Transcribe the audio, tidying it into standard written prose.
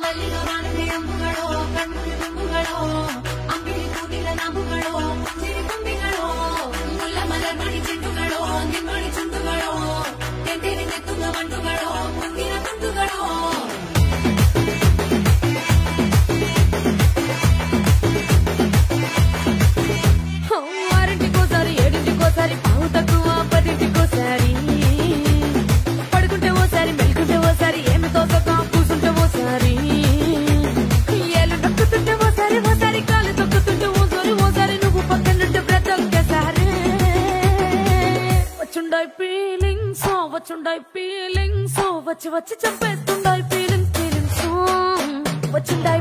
ಮಲ್ಲಿಗೆ ವಾನದೆ ಅಂಬುಗಳು ಕಣ್ಮುಡಿ ತುಂಬುಗಳು ಅಂಬಿಳಿ ಕೂದಿಲ ನಾಮುಗಳು ಮುಂಜಿರಿ ಕೊಂಬಿಗಳು ಮುಲ್ಲ ಮಲರ್ಮಣಿ ಚೆಂಡುಗಳು ನಿಮ್ಮಣಿ ಚುಂಡುಗಳು ತೆಂದಿರಿ ನೆತ್ತುಂಗ ಮಂಡುಗಳು ಮುಂದಿನ ತುಂಡುಗಳು ఆరింటికోసారి ఏడింటికోసారి పావు తక్కువ పదింటికోసారి పడుకుంటే ఓసారి మెలుకుంటే ఓసారి ఏమి తోసక కూసుంటే ఓసారి ఏళ్ళు నొక్కుతుంటే ఓసారి ఓసారి కాలు తొక్కుతుంటే ఓసారి ఓసారి నువ్వు పక్కనుంటే బ్రతొక్కేసారి వచ్చుండాయి ఫీలింగ్స్ వచ్చి వచ్చి చంపేస్తుండాయి ఫీలింగ్స్ వచ్చుండాయి